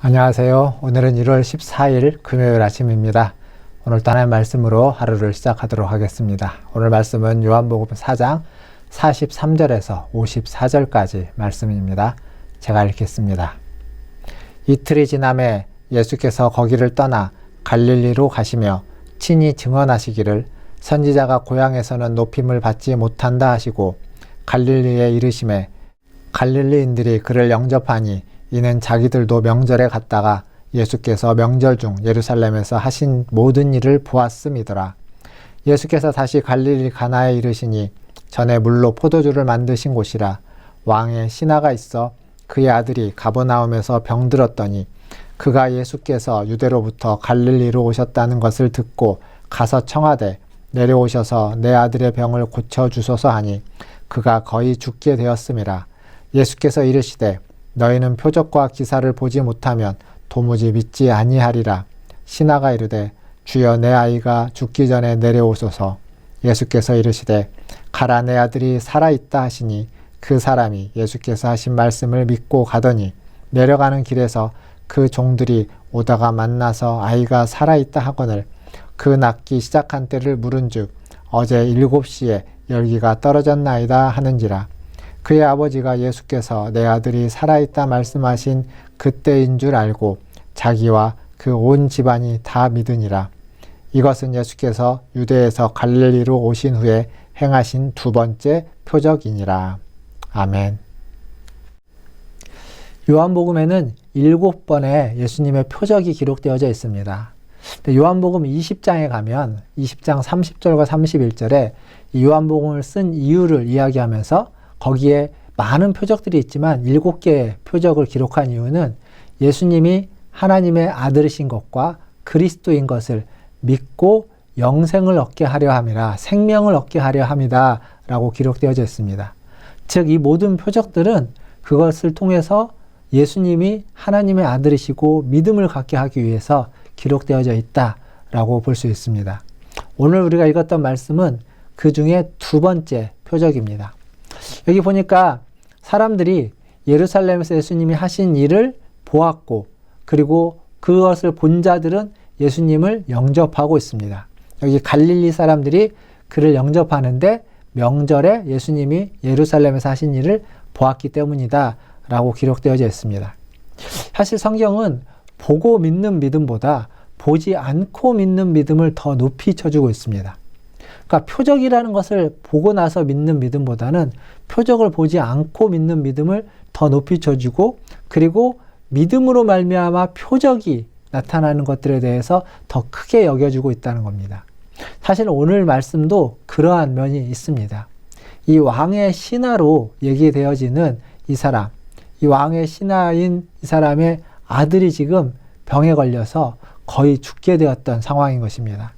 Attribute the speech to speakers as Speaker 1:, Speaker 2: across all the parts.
Speaker 1: 안녕하세요. 오늘은 1월 14일 금요일 아침입니다. 오늘도 하나님의 말씀으로 하루를 시작하도록 하겠습니다. 오늘 말씀은 요한복음 4장 43절에서 54절까지 말씀입니다. 제가 읽겠습니다. 이틀이 지남에 예수께서 거기를 떠나 갈릴리로 가시며 친히 증언하시기를 선지자가 고향에서는 높임을 받지 못한다 하시고 갈릴리에 이르심에 갈릴리인들이 그를 영접하니 이는 자기들도 명절에 갔다가 예수께서 명절 중 예루살렘에서 하신 모든 일을 보았음이더라. 예수께서 다시 갈릴리 가나에 이르시니 전에 물로 포도주를 만드신 곳이라. 왕의 신하가 있어 그의 아들이 가버나움에서 병들었더니 그가 예수께서 유대로부터 갈릴리로 오셨다는 것을 듣고 가서 청하되 내려오셔서 내 아들의 병을 고쳐주소서 하니 그가 거의 죽게 되었음이라. 예수께서 이르시되 너희는 표적과 기사를 보지 못하면 도무지 믿지 아니하리라. 신하가 이르되 주여 내 아이가 죽기 전에 내려오소서. 예수께서 이르시되 가라 내 아들이 살아있다 하시니 그 사람이 예수께서 하신 말씀을 믿고 가더니 내려가는 길에서 그 종들이 오다가 만나서 아이가 살아있다 하거늘 그 낫기 시작한 때를 물은즉 어제 7시에 열기가 떨어졌나이다 하는지라. 그의 아버지가 예수께서 내 아들이 살아있다 말씀하신 그때인 줄 알고 자기와 그 온 집안이 다 믿으니라. 이것은 예수께서 유대에서 갈릴리로 오신 후에 행하신 두 번째 표적이니라. 아멘. 요한복음에는 7번의 예수님의 표적이 기록되어져 있습니다. 요한복음 20장에 가면 20장 30절과 31절에 요한복음을 쓴 이유를 이야기하면서 거기에 많은 표적들이 있지만 7개의 표적을 기록한 이유는 예수님이 하나님의 아들이신 것과 그리스도인 것을 믿고 영생을 얻게 하려 함이라, 생명을 얻게 하려 함이다 라고 기록되어져 있습니다. 즉 이 모든 표적들은 그것을 통해서 예수님이 하나님의 아들이시고 믿음을 갖게 하기 위해서 기록되어져 있다라고 볼 수 있습니다. 오늘 우리가 읽었던 말씀은 그 중에 두 번째 표적입니다. 여기 보니까 사람들이 예루살렘에서 예수님이 하신 일을 보았고 그리고 그것을 본 자들은 예수님을 영접하고 있습니다. 여기 갈릴리 사람들이 그를 영접하는데 명절에 예수님이 예루살렘에서 하신 일을 보았기 때문이다 라고 기록되어져 있습니다. 사실 성경은 보고 믿는 믿음보다 보지 않고 믿는 믿음을 더 높이 쳐주고 있습니다. 그러니까 표적이라는 것을 보고 나서 믿는 믿음보다는 표적을 보지 않고 믿는 믿음을 더 높이 쳐주고 그리고 믿음으로 말미암아 표적이 나타나는 것들에 대해서 더 크게 여겨주고 있다는 겁니다. 사실 오늘 말씀도 그러한 면이 있습니다. 이 왕의 신하로 얘기되어지는 이 사람, 이 왕의 신하인 이 사람의 아들이 지금 병에 걸려서 거의 죽게 되었던 상황인 것입니다.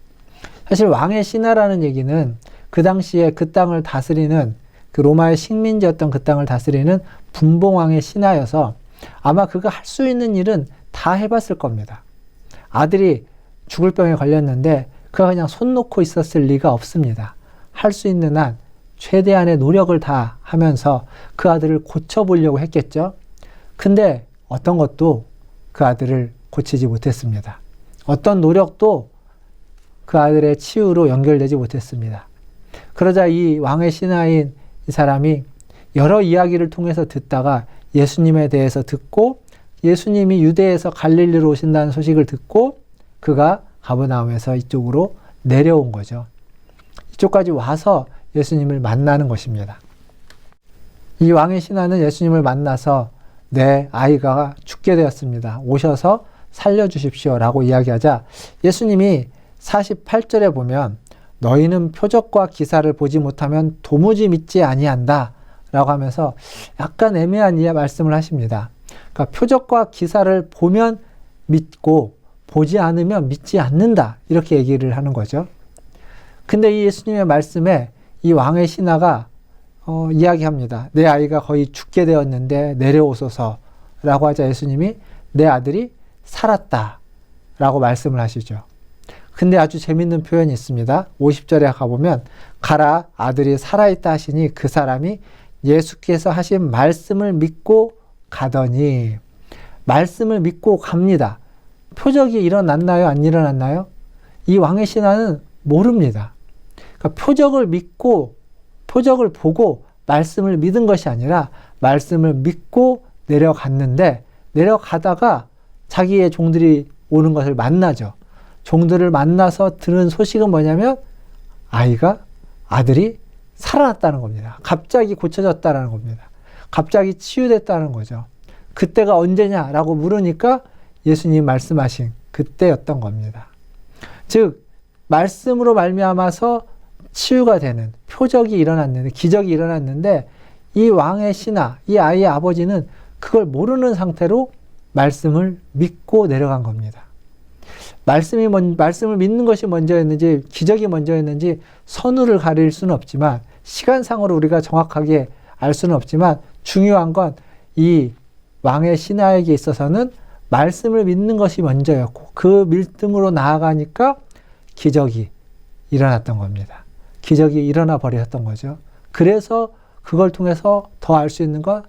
Speaker 1: 사실 왕의 신하라는 얘기는 그 당시에 그 땅을 다스리는 그 로마의 식민지였던 그 땅을 다스리는 분봉왕의 신하여서 아마 그가 할 수 있는 일은 다 해봤을 겁니다. 아들이 죽을 병에 걸렸는데 그가 그냥 손 놓고 있었을 리가 없습니다. 할 수 있는 한 최대한의 노력을 다 하면서 그 아들을 고쳐보려고 했겠죠. 근데 어떤 것도 그 아들을 고치지 못했습니다. 어떤 노력도 그 아들의 치유로 연결되지 못했습니다. 그러자 이 왕의 신하인 이 사람이 여러 이야기를 통해서 듣다가 예수님에 대해서 듣고 예수님이 유대에서 갈릴리로 오신다는 소식을 듣고 그가 가버나움에서 이쪽으로 내려온 거죠. 이쪽까지 와서 예수님을 만나는 것입니다. 이 왕의 신하는 예수님을 만나서 내 아이가 죽게 되었습니다. 오셔서 살려주십시오 라고 이야기하자 예수님이 48절에 보면 너희는 표적과 기사를 보지 못하면 도무지 믿지 아니한다 라고 하면서 약간 애매한 말씀을 하십니다. 그러니까 표적과 기사를 보면 믿고 보지 않으면 믿지 않는다 이렇게 얘기를 하는 거죠. 근데 이 예수님의 말씀에 이 왕의 신하가 이야기합니다. 내 아이가 거의 죽게 되었는데 내려오소서 라고 하자 예수님이 내 아들이 살았다 라고 말씀을 하시죠. 근데 아주 재밌는 표현이 있습니다. 50절에 가보면 가라 아들이 살아있다 하시니 그 사람이 예수께서 하신 말씀을 믿고 가더니 말씀을 믿고 갑니다. 표적이 일어났나요? 안 일어났나요? 이 왕의 신하는 모릅니다. 그러니까 표적을 믿고, 표적을 보고 말씀을 믿은 것이 아니라 말씀을 믿고 내려갔는데, 내려가다가 자기의 종들이 오는 것을 만나죠. 종들을 만나서 들은 소식은 뭐냐면 아들이 살아났다는 겁니다. 갑자기 고쳐졌다는 겁니다. 갑자기 치유됐다는 거죠. 그때가 언제냐라고 물으니까 예수님이 말씀하신 그때였던 겁니다. 즉 말씀으로 말미암아서 치유가 되는 표적이 일어났는데, 기적이 일어났는데 이 왕의 신하, 이 아이의 아버지는 그걸 모르는 상태로 말씀을 믿고 내려간 겁니다. 말씀을 믿는 것이 먼저였는지 기적이 먼저였는지 선후를 가릴 수는 없지만, 시간상으로 우리가 정확하게 알 수는 없지만, 중요한 건 이 왕의 신하에게 있어서는 말씀을 믿는 것이 먼저였고, 그 믿음으로 나아가니까 기적이 일어났던 겁니다. 기적이 일어나 버렸던 거죠. 그래서 그걸 통해서 더 알 수 있는 건,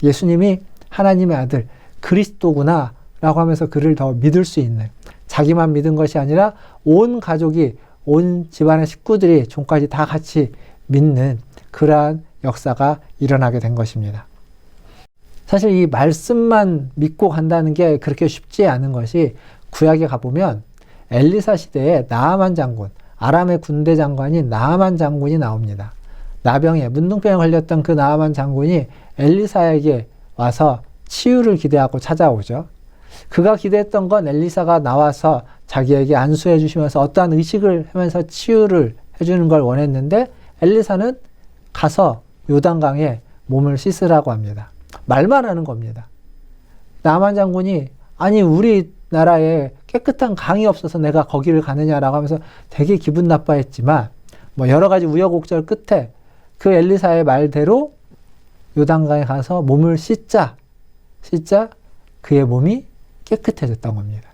Speaker 1: 예수님이 하나님의 아들 그리스도구나 라고 하면서 그를 더 믿을 수 있는, 자기만 믿은 것이 아니라 온 가족이, 온 집안의 식구들이, 종까지 다 같이 믿는 그러한 역사가 일어나게 된 것입니다. 사실 이 말씀만 믿고 간다는 게 그렇게 쉽지 않은 것이, 구약에 가보면 엘리사 시대에 나아만 장군, 아람의 군대 장관인 나아만 장군이 나옵니다. 나병에, 문둥병에 걸렸던 그 나아만 장군이 엘리사에게 와서 치유를 기대하고 찾아오죠. 그가 기대했던 건 엘리사가 나와서 자기에게 안수해 주시면서 어떠한 의식을 하면서 치유를 해주는 걸 원했는데, 엘리사는 가서 요단강에 몸을 씻으라고 합니다. 말만 하는 겁니다. 나아만 장군이, 아니 우리나라에 깨끗한 강이 없어서 내가 거기를 가느냐라고 하면서 되게 기분 나빠했지만, 여러 가지 우여곡절 끝에 그 엘리사의 말대로 요단강에 가서 몸을 씻자 그의 몸이 깨끗해졌던 겁니다.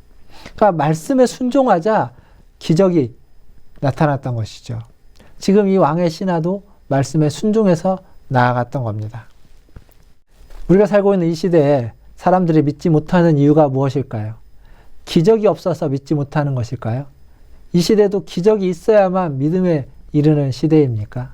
Speaker 1: 그러니까 말씀에 순종하자 기적이 나타났던 것이죠. 지금 이 왕의 신하도 말씀에 순종해서 나아갔던 겁니다. 우리가 살고 있는 이 시대에 사람들이 믿지 못하는 이유가 무엇일까요? 기적이 없어서 믿지 못하는 것일까요? 이 시대도 기적이 있어야만 믿음에 이르는 시대입니까?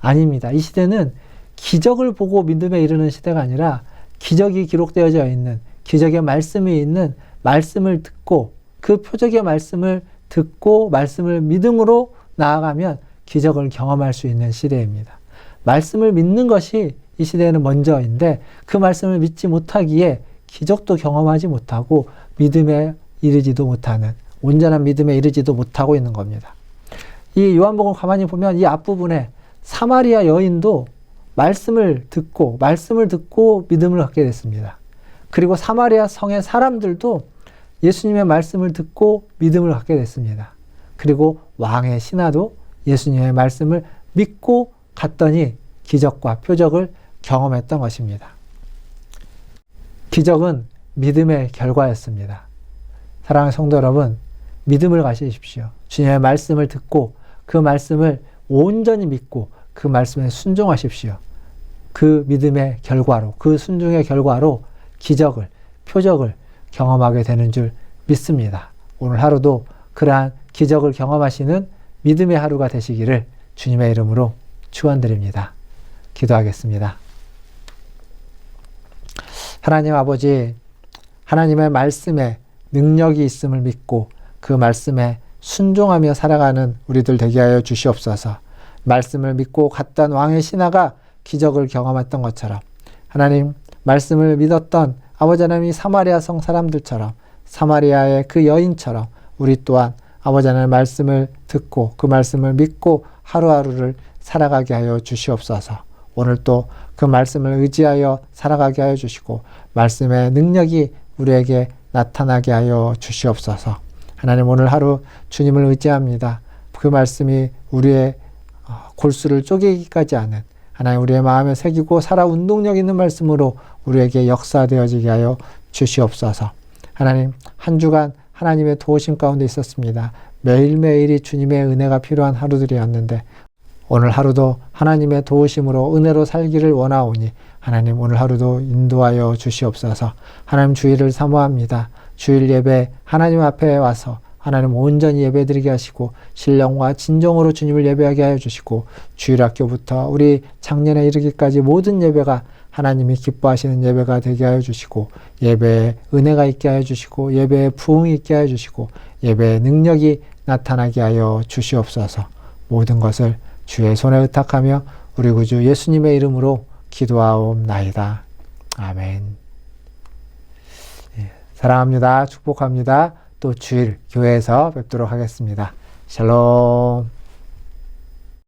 Speaker 1: 아닙니다. 이 시대는 기적을 보고 믿음에 이르는 시대가 아니라, 기적이 기록되어져 있는, 기적의 말씀이 있는 말씀을 듣고, 그 표적의 말씀을 듣고 말씀을 믿음으로 나아가면 기적을 경험할 수 있는 시대입니다. 말씀을 믿는 것이 이 시대에는 먼저인데, 그 말씀을 믿지 못하기에 기적도 경험하지 못하고 믿음에 이르지도 못하는, 온전한 믿음에 이르지도 못하고 있는 겁니다. 이 요한복음 가만히 보면 이 앞부분에 사마리아 여인도 말씀을 듣고 믿음을 갖게 됐습니다. 그리고 사마리아 성의 사람들도 예수님의 말씀을 듣고 믿음을 갖게 됐습니다. 그리고 왕의 신하도 예수님의 말씀을 믿고 갔더니 기적과 표적을 경험했던 것입니다. 기적은 믿음의 결과였습니다. 사랑하는 성도 여러분, 믿음을 가지십시오. 주님의 말씀을 듣고 그 말씀을 온전히 믿고 그 말씀에 순종하십시오. 그 믿음의 결과로, 그 순종의 결과로 기적을, 표적을 경험하게 되는 줄 믿습니다. 오늘 하루도 그러한 기적을 경험하시는 믿음의 하루가 되시기를 주님의 이름으로 축원드립니다. 기도하겠습니다. 하나님 아버지, 하나님의 말씀에 능력이 있음을 믿고 그 말씀에 순종하며 살아가는 우리들 되게 하여 주시옵소서. 말씀을 믿고 갔던 왕의 신하가 기적을 경험했던 것처럼, 하나님 말씀을 믿었던 아버지 하나님이 사마리아 성 사람들처럼, 사마리아의 그 여인처럼 우리 또한 아버지 하나님의 말씀을 듣고 그 말씀을 믿고 하루하루를 살아가게 하여 주시옵소서. 오늘 또 그 말씀을 의지하여 살아가게 하여 주시고 말씀의 능력이 우리에게 나타나게 하여 주시옵소서. 하나님, 오늘 하루 주님을 의지합니다. 그 말씀이 우리의 골수를 쪼개기까지 하는, 하나님 우리의 마음에 새기고 살아 운동력 있는 말씀으로 우리에게 역사되어지게 하여 주시옵소서. 하나님, 한 주간 하나님의 도우심 가운데 있었습니다. 매일매일이 주님의 은혜가 필요한 하루들이었는데 오늘 하루도 하나님의 도우심으로 은혜로 살기를 원하오니 하나님 오늘 하루도 인도하여 주시옵소서. 하나님 주일을 사모합니다. 주일 예배 하나님 앞에 와서 하나님 온전히 예배드리게 하시고 신령과 진정으로 주님을 예배하게 하여 주시고 주일 학교부터 우리 작년에 이르기까지 모든 예배가 하나님이 기뻐하시는 예배가 되게 하여 주시고 예배에 은혜가 있게 하여 주시고 예배에 부흥이 있게 하여 주시고 예배의 능력이 나타나게 하여 주시옵소서. 모든 것을 주의 손에 의탁하며 우리 구주 예수님의 이름으로 기도하옵나이다. 아멘. 사랑합니다. 축복합니다. 또 주일 교회에서 뵙도록 하겠습니다. 샬롬.